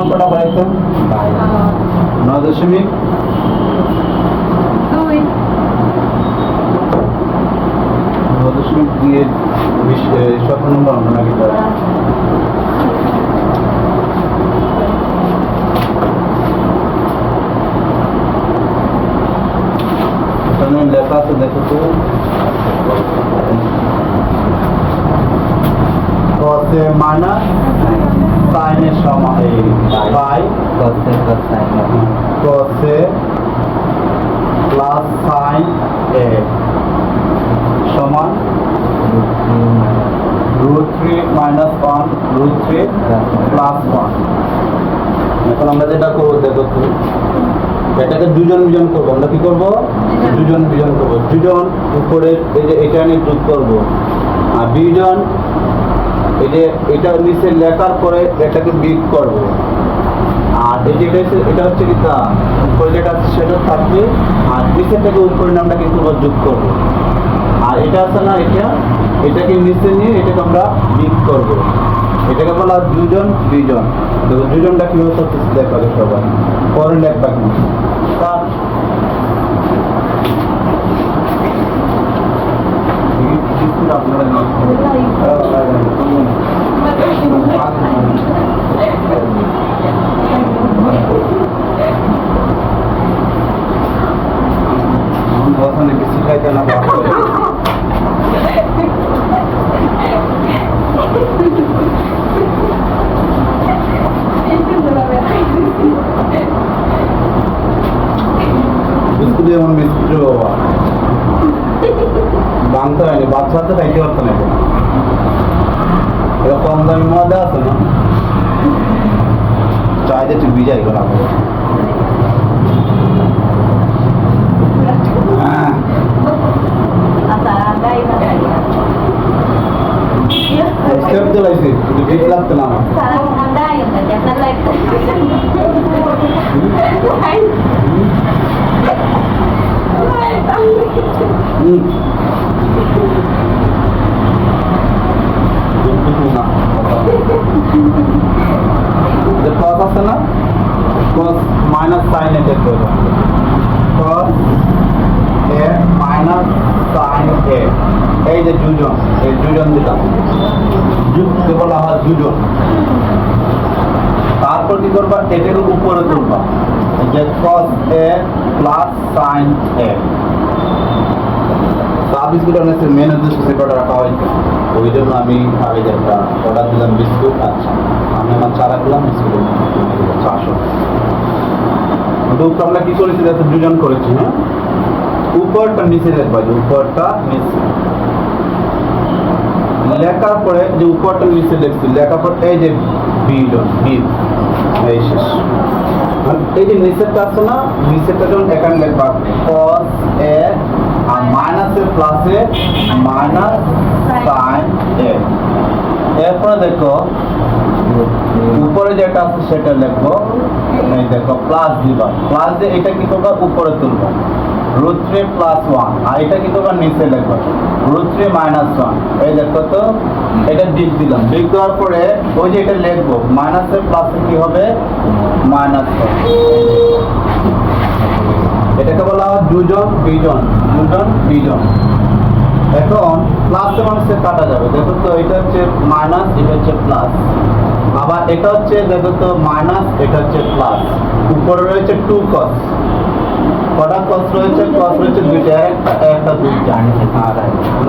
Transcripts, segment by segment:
অঙ্কটা করেছেন 9.2 দিয়ে 17 নম্বর অঙ্ক নাকি তারা লেখা আছে দেখো তো cos মাইনাস sin এর সমান by cos plus sin a সমান √3 minus 1 √3 plus 1 এখন আমরা যেটা করব দেখো তো এটাকে দুজন বিজন করব আমরা কি করব দুজন বিজন করব দুজন উপরে এই যে এটা নিয়ে যোগ করব আর বিজন এই যে এটা নিচে লেখার পরে এটাকে বিয়োগ করব আর এই যে এটা হচ্ছে কি তা উপরে যেটা আছে সেটা থাকবে আর নিচে থেকে উপরে আমরা কি করব যোগ করব আর এটা আছে না এটাকে নিচে নিয়ে এটাকে আমরা বিয়োগ করব এটাকে বলা দুজন বিজন দেখো দুজনটা কিভাবে করতেছে দেখাবে সবাই পরে লেখবা কি আপনারা ওখানে বেশি খাইতে না বিস্কুট যেমন বিস্কুট বানতে হয়নি বাচ্চা তো খাইতে পারতো না এটা কম দামি মজা আছে না চাইতে তুই বিজাই করা স্টেপ দিলাইছি কিন্তু ঠিক লাগতো না আমার cos আছে না cos minus sin a দেখো cos a minus sin a এই যে দুজন দিলাম যুক্ত বলা হয় দুজন তারপর কি করবা এটাকে উপরে তুলবা যে cos a plus sin a biscuit অনেক মেন উদ্দেশ্য সেটা রাখা হয় ওই জন্য আমি আগে একটা অর্ডার দিলাম বিস্কুট আচ্ছা আমি আমার চা রাখলাম বিস্কুট চারশো দুটো আমরা কি করেছি দুজন করেছি হ্যাঁ উপরটা নিচে দেখবা যে উপরটা নিচে লেখার পরে যে উপরটা নিচে দেখছি লেখার পর এই যে বিজন এই শেষ এই যে নিচেরটা আছে না নিচেরটা যখন এখানে লিখবা cos a আর মাইনাসে প্লাসে মাইনাস sin a এরপরে দেখো উপরে যেটা আছে সেটা লিখবো এই দেখো প্লাস দিবা প্লাস দিয়ে এটা কি করবা উপরে তুলবা √3 plus 1 আর এটা কি করবা নিচে লিখবা √3 minus 1 এই দেখো তো এটা দিক দিলাম দিক দেওয়ার পরে ওই যে এটা লিখবো মাইনাসে প্লাসে কি হবে মাইনাস এটাকে বলা হয় দুজন বিজন এখন প্লাসে মাইনাসে কাটা যাবে দেখো তো এটা হচ্ছে মাইনাস এটা হচ্ছে প্লাস আবার এটা হচ্ছে দেখো তো মাইনাস এটা হচ্ছে প্লাস উপরে রয়েছে 2 cos কটা cos রয়েছে দুইটা একটা দুইটা আর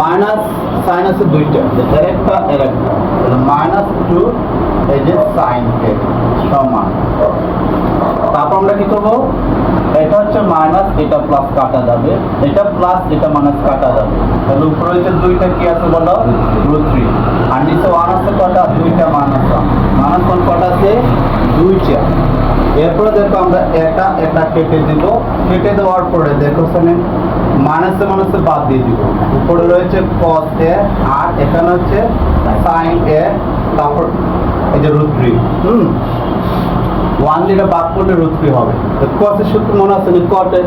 মাইনাস sin আছে দুইটা একটা তাহলে -2 এই যে sin a সমান তারপর আমরা কি করব এটা হচ্ছে মাইনাস এটা প্লাস কাটা যাবে এটা প্লাস এটা মাইনাস কাটা যাবে তাহলে উপরে হচ্ছে দুইটা কি আছে বলো √3 আর নিচে 1 আছে কটা দুইটা -1 কটা আছে দুইটা এরপরে দেখো আমরা এটা কেটে দিব কেটে দেওয়ার পরে দেখো শুনে মাইনাসে বাদ দিয়ে দিব উপরে রয়েছে cos a আর এখানে হচ্ছে sin a তারপর এই যে √3 1 দিয়ে বাদ করলে √3 হবে তো cos এর সূত্র মনে আছে cot এর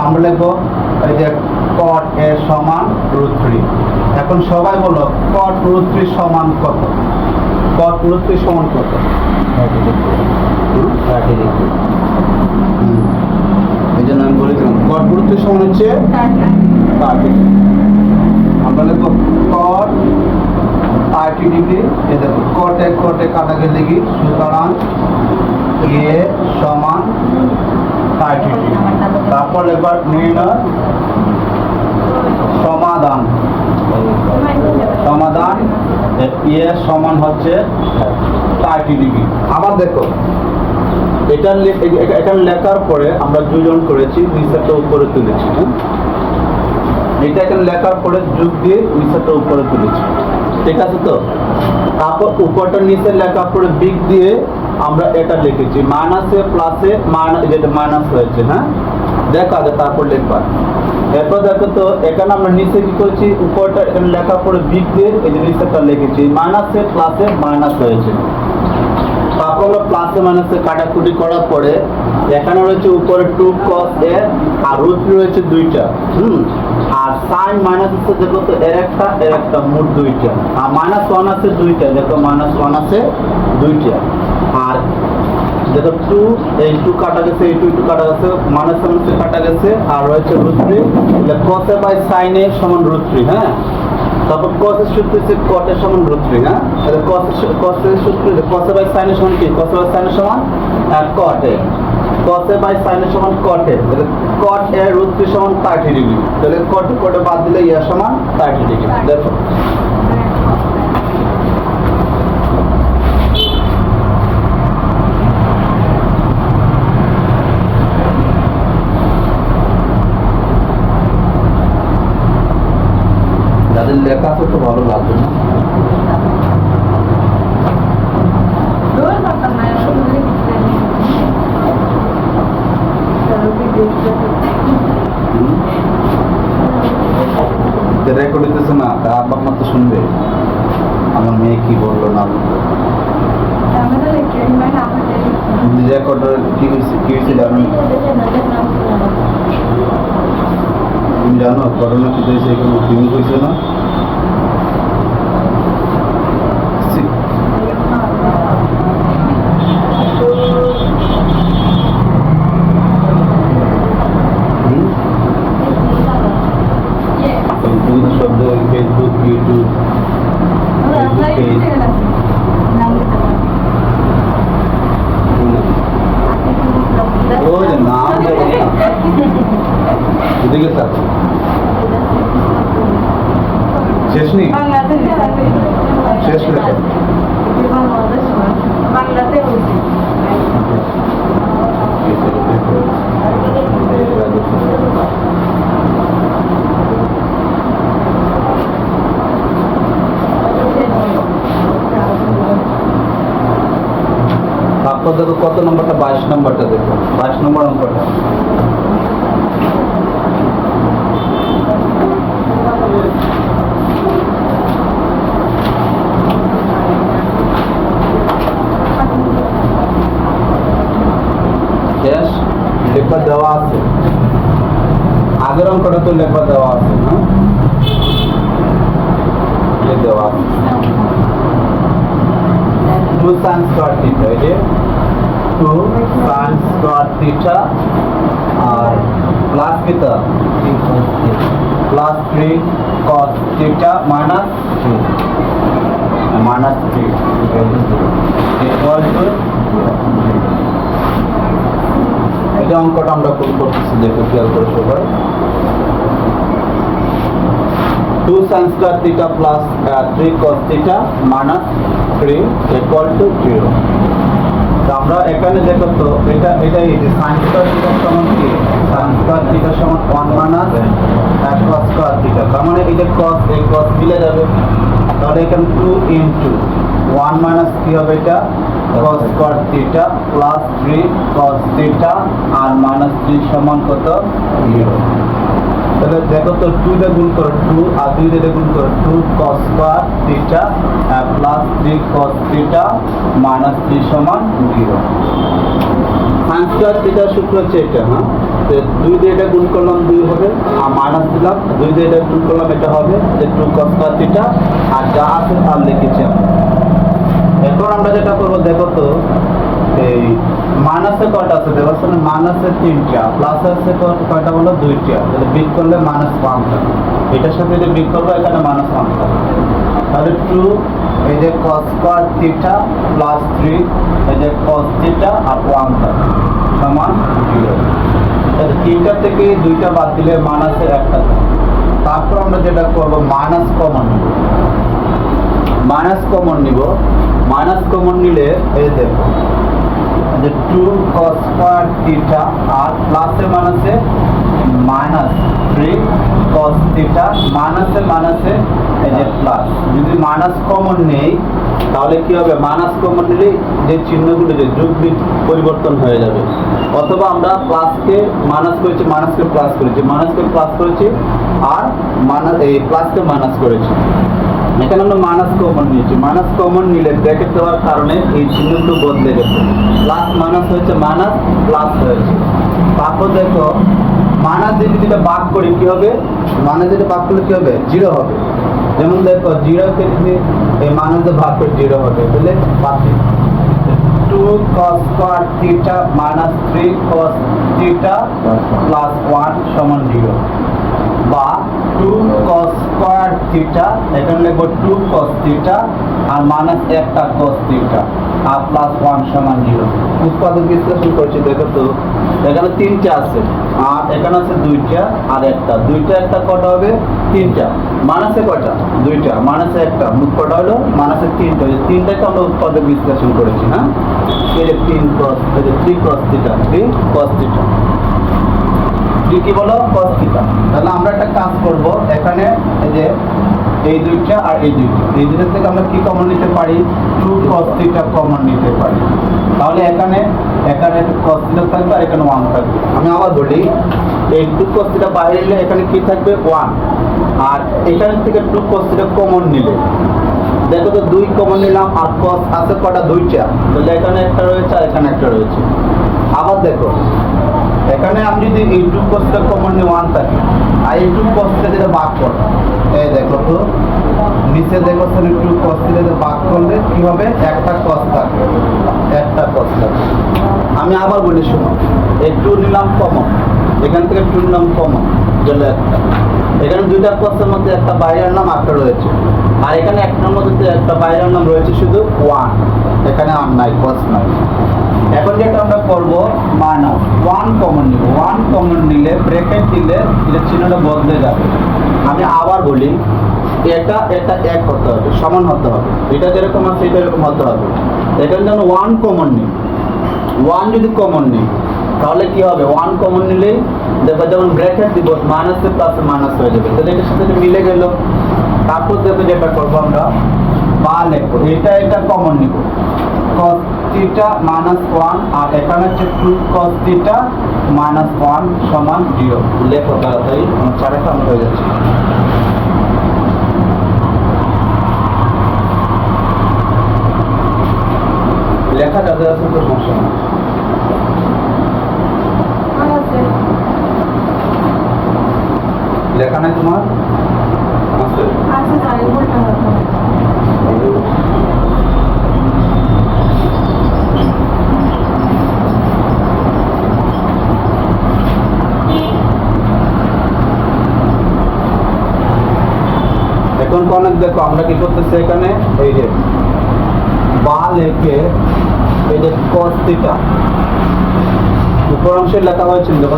আমরা লিখব এই যে cot a সমান √3 এখন সবাই বলো cot √3 সমান কত cot দূরত্ব সমান কত? 30 ডিগ্রি। এই জন্য আমি বলেছিলাম কট দূরত্ব সমান হচ্ছে 30। আমরা লিখবো কট 30 ডিগ্রি। এই দেখো কটে কটে কাটা গেলে কি, সুতরাং এ সমান 30 ডিগ্রি। তারপর এবার নির্ণয় সমাধান। সমাধান এ সমান হচ্ছে 30 ডিগ্রি। আবার দেখো এটা লেখার পরে আমরা যোজন করেছি, নিচেরটা উপরে তুলেছি। হ্যাঁ, এটা এখানে লেখার পরে যোগ দিয়ে নিচেরটা উপরে তুলেছি, ঠিক আছে তো? তারপর উপরটা নিচে লেখার পরে দিক দিয়ে আমরা এটা লিখেছি, মাইনাসে প্লাসে যেটা মাইনাস হয়েছে। হ্যাঁ, দেখা যায় তারপর লিখবা। এরপর দেখো তো এখানে আমরা নিচে কি করেছি, উপরটা এখানে লেখার পরে দিক দিয়ে এই যে নিচেরটা লিখেছি, মাইনাসে প্লাসে মাইনাস হয়েছে। তারপর আমরা প্লাসে মাইনাসে কাটাকুটি করার পরে এখানে রয়েছে উপরে 2 cos a আর রুট রয়েছে দুইটা। আর সাইন মাইনাস আছে দেখো তো এর একটা মোট দুইটা, আর -1 আছে দুইটা, দেখো -1 আছে দুইটা। আর দেখো 2 এই 2 কাটা গেছে, এই 2 কাটা গেছে, -1 কাটা গেছে, আর রয়েছে √3। তাহলে cos a by sin a সমান √3। হ্যাঁ, তারপর cos এর সূত্র হচ্ছে cot এর সমান √3। হ্যাঁ, তাহলে cos এর সূত্র cos a বাই sin এর সমান কি, cos a বাই sin এর সমান cot a। cos a by sin এর সমান cot a। তাহলে cot a √3 সমান 30 ডিগ্রি। তাহলে cot বাদ দিলে ইয়া সমান 30 ডিগ্রি। দেখো যাদের লেখা আছে তো ভালো লাগবে না। রেকর্ড হইতেছে না, আব্বা মা তো শুনবে আমার মেয়ে কি বললো না বললো। রেকর্ড কি হয়েছে জানো? তুমি জানো করোনা কি হয়েছে? এখানে তুমি কইছো না? শব্দ ফেসবুক, ইউটিউব, ওই নাম এদিকে স্যার শেষ নেই, শেষ করে বাংলাতে হয়েছে। তারপর দেখো কত নম্বরটা, 22 নম্বরটা দেখো, 22 নম্বর অঙ্কটা। শেষ, লেখা দেওয়া আছে, আগের অঙ্কটা তো লেখা দেওয়া আছে। হ্যাঁ, দেওয়া আছে 2 sin square theta, এই যে 2 sin square theta আর প্লাস কিটা plus 3 cos theta minus 3 equal to এটা অঙ্কটা আমরা কোন করতেছি দেখো খেয়াল করে সবাই। 2 sin square theta plus 3 cos theta minus 3 equal to 0। তো আমরা এখানে দেখো তো এটা এই যে sin square theta সমান কি, sin square theta সমান 1 minus cos square theta। তার মানে এই যে cos এই cos মিলে যাবে, তাহলে এখানে 2 into 1 minus কি হবে, এটা cos square theta plus 3 cos theta আর minus 3 সমান কত, 0। তাহলে দেখো তো 2 দিয়ে গুণ করো 2 আর 2 দিয়ে গুণ করো 2 cos square theta plus 3 cos theta minus 3 সমান 0। sin square theta সূত্র হচ্ছে এটা। হ্যাঁ, তো 2 দিয়ে এটা গুণ করলাম 2 হবে, আর মাইনাস দিলাম 2 দিয়ে এটা গুণ করলাম এটা হবে যে 2 cos square theta, আর যা আছে তার লিখেছি আমরা। এখন আমরা যেটা করবো দেখো তো, এই মাইনাসে কয়টা আছে দেখো, মাইনাসে 3টা, প্লাস আছে কয়টা বলো 2টা, তাহলে বিগ করলে -1 থাকে। এটার সাথে যদি বিগ করবো এখানে -1 থাকে, তাহলে 2 এই যে cos স্কয়ার থিটা প্লাস 3 এই যে cos থিটা আর 1 থাকে সমান 0। তাহলে 3টা থেকে 2টা বাদ দিলে মাইনাসে 1 থাকে। তারপর আমরা যেটা করবো মাইনাস কমন নিব, মাইনাস কমন নিলে এই দেখো যে 2 cos স্কয়ার থিটা আর প্লাসে মাইনাসে -3 cos থিটা, মাইনাসে এই যে প্লাস। যদি মাইনাস কমন নেই তাহলে কি হবে, মাইনাস কমন নিলে যে চিহ্নগুলো যে যোগ পরিবর্তন হয়ে যাবে। অথবা আমরা প্লাসকে মাইনাস করেছি, মাইনাসকে প্লাস করেছি আর এই প্লাসকে মাইনাস করেছি। এখানে আমরা মাইনাস কমন নিয়েছি, মাইনাস কমন নিলে ব্র্যাকেট দেওয়ার কারণে এই চিহ্নগুলো বদলে গেছে, প্লাস মাইনাস হয়েছে মাইনাস প্লাস হয়েছে। তারপর দেখো মাইনাস যদি যেটা ভাগ করি কি হবে, মাইনাস যেটা ভাগ করলে কি হবে 0 হবে। যেমন দেখো 0কে যদি এই মাইনাস দিয়ে ভাগ করে 0 হবে, তাহলে বাকি 2 cos square theta minus 3 cos theta plus 1 সমান 0, বা 2 cos স্কয়ার থিটা, এখানে লিখবো 2 cos থিটা আর মাইনাস 1টা cos থিটা আর প্লাস 1 সমান 0। উৎপাদক বিশ্লেষণ করছি দেখো তো, এখানে 3টা আছে আর এখানে আছে 2টা আর 1টা, 2টা 1টা কটা হবে 3টা, মাইনাসে কয়টা 2টা, মাইনাসে 1টা, মোট কটা হলো মাইনাসে 3টা। 3টাকে আমরা উৎপাদক বিশ্লেষণ করেছি। হ্যাঁ, এই যে 3 cos, এই যে 3 cos থিটা, 3 cos থিটা, কি বলো cos থিটা। তাহলে আমরা একটা কাজ করব, এখানে এই যে এই 2টা আর এই 2টা থেকে আমরা কি কমন নিতে পারি, 2 cos থিটা কমন নিতে পারি। তাহলে এখানে cos থিটা থাকবে আর এখানে 1 থাকবে। আমি আবার বলি, এই 2 cos থিটা বাইরে নিলে এখানে কি থাকবে 1, আর এখান থেকে 2 cos থিটা কমন নিলে দেখো তো 2 কমন নিলাম আর cos আছে কটা 2টা, তাহলে এখানে একটা রয়েছে আর এখানে একটা রয়েছে। আবার দেখো এখানে আমি যদি এই 2 cos থিটা কমন নিয়ে 1 থাকে আর এই 2 cos থিটা যেটা ভাগ করো, এই দেখো তো নিচে দেখো 2 cos থিটা যেটা ভাগ করলে কি হবে, একটা cos থাকবে, আমি আবার বলি শোনো, এই 2 নিলাম কমন, এখান থেকে 2 নিলাম কমন, চলে একটা, এখানে 2টা cos এর মধ্যে একটা বাইরের নাম একটা রয়েছে আর এখানে একটার মধ্যে একটা বাইরের নাম রয়েছে শুধু 1, এখানে আর নাই cos নাই। এখন যেটা আমরা করবো মাইনাস 1 কমন নিব, 1 কমন নিলে ব্র্যাকেট দিলে এটা চিহ্নটা বদলে যাবে। আমি আবার বলি, এটা এক হতে হবে, সমান হতে হবে, এটা যেরকম আছে এটা এরকম হতে হবে। এখানে যেন 1 কমন নিই, 1 যদি কমন নিই তাহলে কি হবে, 1 কমন নিলেই দেখো যেমন ব্র্যাকেট দিব মাইনাসে প্লাসে মাইনাস হয়ে যাবে, তাহলে এটার সাথে মিলে গেল। তারপর দেখো যেটা করবো আমরা বা লিখবো, এটা কমন নিব cos থিটা -1 আর এখানে হচ্ছে 2 cos থিটা -1 সমান 0। লেখো তাড়াতাড়ি, আমার চারে কাম হয়ে যাচ্ছে। লেখা যাদের আছে তো সমস্যা না, লেখা নাই তোমার আছে? এখন অনেক দেখো আমরা কি করতেছি, এখানে এই যে বা লেখে এই যে cos থিটা উপর অংশে লেখা হয়েছিল দেখো,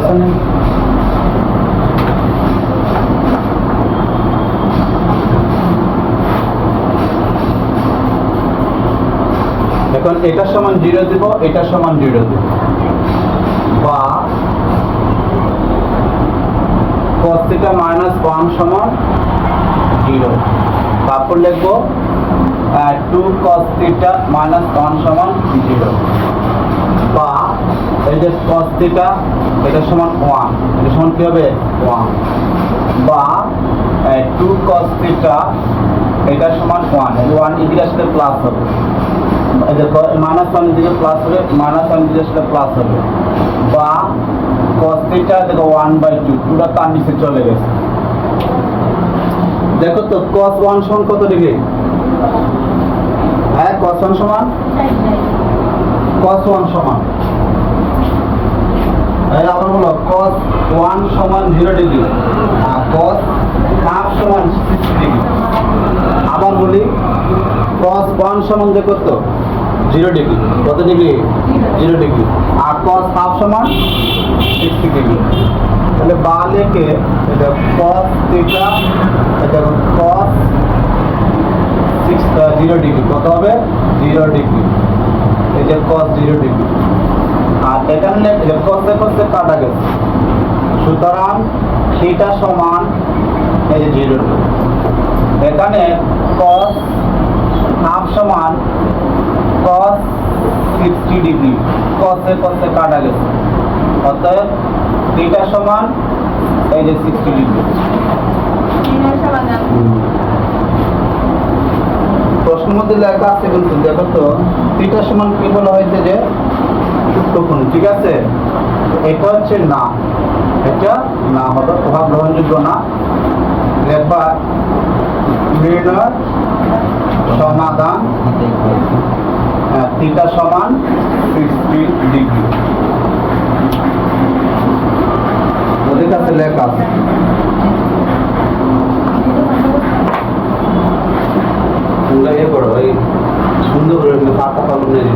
এখন এটা সমান 0 দিব, এটা সমান 0 দিব, বা cos থিটা -1 সমান 0। তারপর লিখবো 2 cos থিটা -1 সমান 0, বা এই যে cos থিটা এটা সমান 1, এটা সমান কি হবে 1, বা 2 cos থিটা এটা সমান 1, এই 1 এদিকে আসলে প্লাস হবে, এই যে -1 এদিকে প্লাস হবে, -1 এদিকে আসলে প্লাস হবে, বা cos থিটা দেখো 1/2, পুরো তার নিচে চলে গেছে। দেখো তো cos 1 সমান কত ডিগ্রি, হ্যাঁ cos 1 সমান cos 1 সমান আবার বলো cos 1 সমান 0 ডিগ্রি আর cos হাফ সমান 60 ডিগ্রি। আবার বলি cos 1 সমান যে কত 0 ডিগ্রি, কত ডিগ্রি 0 ডিগ্রি, আর cos হাফ সমান 60 ডিগ্রি। তাহলে বা লেখে এটা cos থিটা, এটা cos 0 ডিগ্রি, কত হবে 0 ডিগ্রি, এই যে cos 0 ডিগ্রি। আর এখানে cos এ cos এ কাটা গেছে, সুতরাং থিটা সমান এই যে 0 ডিগ্রি। এখানে cos হাফ সমান cos 60 ডিগ্রি, cos এ cos এ কাটা গেছে, অতএব থিটা সমান এই যে 60 ডিগ্রি। প্রশ্ন মধ্যে লেখা আছে কিন্তু দেখো তো থিটা সমান কি বলা হয়েছে যে সূক্ষ্মকোণ, ঠিক আছে। এটা হচ্ছে না, এটা না হবে প্রভাব গ্রহণযোগ্য না। লেখা নির্ণয় সমাধান থিটা সমান 60 ডিগ্রি, ওদের কাছে লেখা আছে। তোমরা করো এই সুন্দর করে পাতা পালন নিয়ে